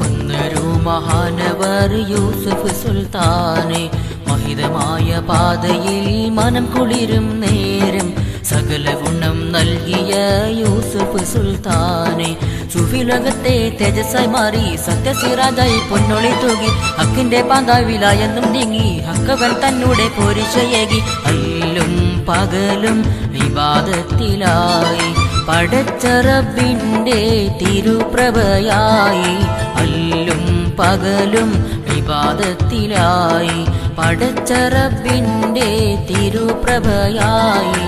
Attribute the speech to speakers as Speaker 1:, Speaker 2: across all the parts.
Speaker 1: വന്നൊരു മഹാനവർ യൂസുഫ് സുൽത്താനെ. മഹിതമായ പാതയിൽ മനം കുളിരും നേരം സകല ഗുണം നൽകിയ യൂസുഫ് സുൽത്താനെ. സുഫിലോകത്തെ തേജസ്സായി മാറി സത്യസിറാജായി പൊന്നൊളി തൂകി ഹക്കിന്റെ പാതാവിലായെന്നും നീങ്ങി ഹക്കവൻ തന്നൂടെ പോരിശയേകി അല്ലും പകലും ഇബാദത്തിലായി പടച്ച റബ്ബിന്റെ തിരുപ്രഭയായി. അല്ലും പകലും ഇബാദത്തിലായി പടച്ച റബ്ബിന്റെ തിരുപ്രഭയായി.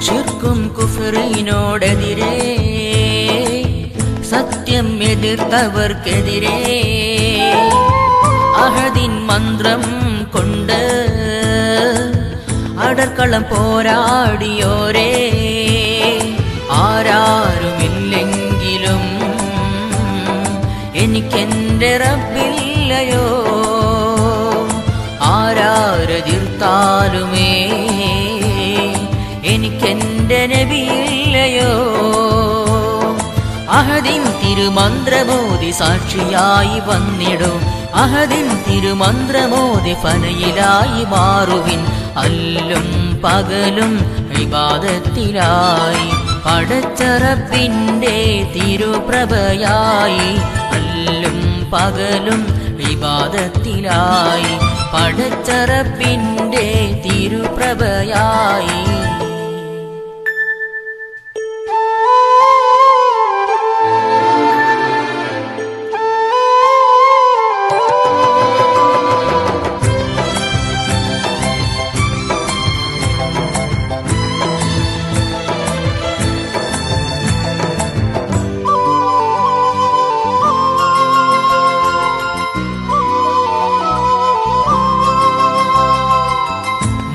Speaker 1: ശിർക്കും കുഫ്റിനോടെതിരെ സത്യം എതിർത്തവർക്കെതിരെ അഹദിൻ മന്ത്രം കൊണ്ട് അടർക്കളം പോരാടിയോരേ. ആരാരുമില്ലെങ്കിലും എനിക്കെന്റെ റബ്ബില്ലയോ, ആരാരെതിർത്താലുമേ എനിക്കെന്റെ നബിയില്ലയോ. അഹദിൻ തിരുമന്ത്രമോദി സാക്ഷിയായി വന്നിടും, അഹദിൻ തിരുമന്ത്രമോദി ഫനയിലായി മാറുവിൻ. അല്ലും പകലും ഇബാദത്തിലായി പടച്ച റബ്ബിന്റെ തിരുപ്രഭയായി. അല്ലും പകലും ഇബാദത്തിലായി പടച്ച റബ്ബിന്റെ തിരുപ്രഭയായി.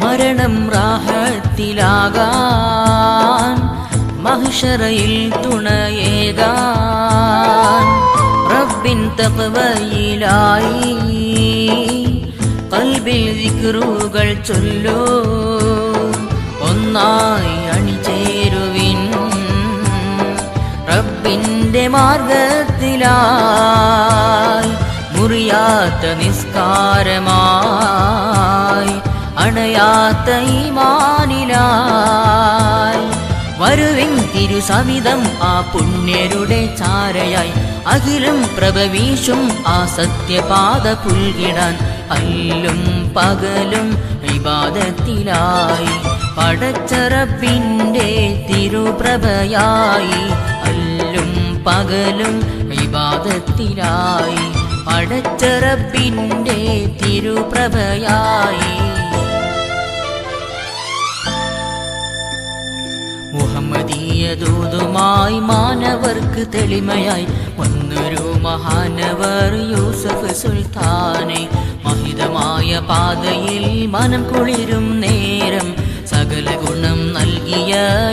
Speaker 1: മരണം റാഹത്തിലാകാൻ മഹ്ശറയിൽ തുണയേകാൻ റബ്ബിൻ തഖ്വയിലായി ഖൽബിൽ ദിക്റുകൾ ചൊല്ലൂ. ഒന്നായി അണിചേരുവിൻ റബ്ബിന്റെ മാർഗത്തിലായി മുറിയാത്ത നിസ്കാരമായി അണയാത്ത ഈമാനിലായി വരുവിൻ തിരുസവിധം ആ പുണ്യരുടെ ചാരയായി. അഖിലും പ്രഭവീശും ആ സത്യപാത പുൽകിടാൻ. അല്ലും പകലും ഇബാദത്തിലായി പടച്ച റബ്ബിന്റെ തിരുപ്രഭയായി. അല്ലും പകലും ഇബാദത്തിലായി പടച്ച റബ്ബിന്റെ തിരുപ്രഭയായി. മുഹമ്മദീയ ദൂതുമായി മാനവർക്ക് തെളിമയായി വന്നൊരു മഹാനവർ യൂസുഫ് സുൽത്താനെ. മഹിതമായ പാതയിൽ മനം കുളിരും നേരം സകല ഗുണം നൽകിയ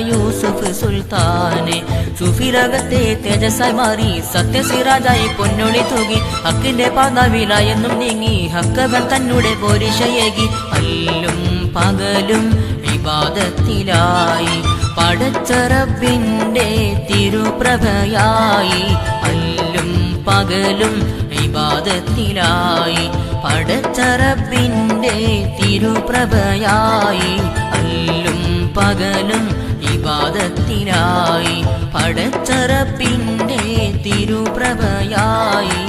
Speaker 1: യൂസുഫ് സുൽത്താനെ. സുഫിലകത്തെ തേജസ്സായി മാറി സത്യസിറാജായി പൊന്നൊളി തൂകി ഹക്കിന്റെ പാതാവിലായെന്നും നീങ്ങി ഹക്കവൻ തന്നൂടെ പോരിശയേകി. അല്ലും പകലും ഇബാദത്തിലായി പടച്ച റബ്ബിന്റെ തിരുപ്രഭയായി. അല്ലും പകലും ഇബാദത്തിലായി പടച്ച റബ്ബിന്റെ തിരുപ്രഭയായി. അല്ലും പകലും ഇബാദത്തിലായി പടച്ച റബ്ബിന്റെ തിരുപ്രഭയായി.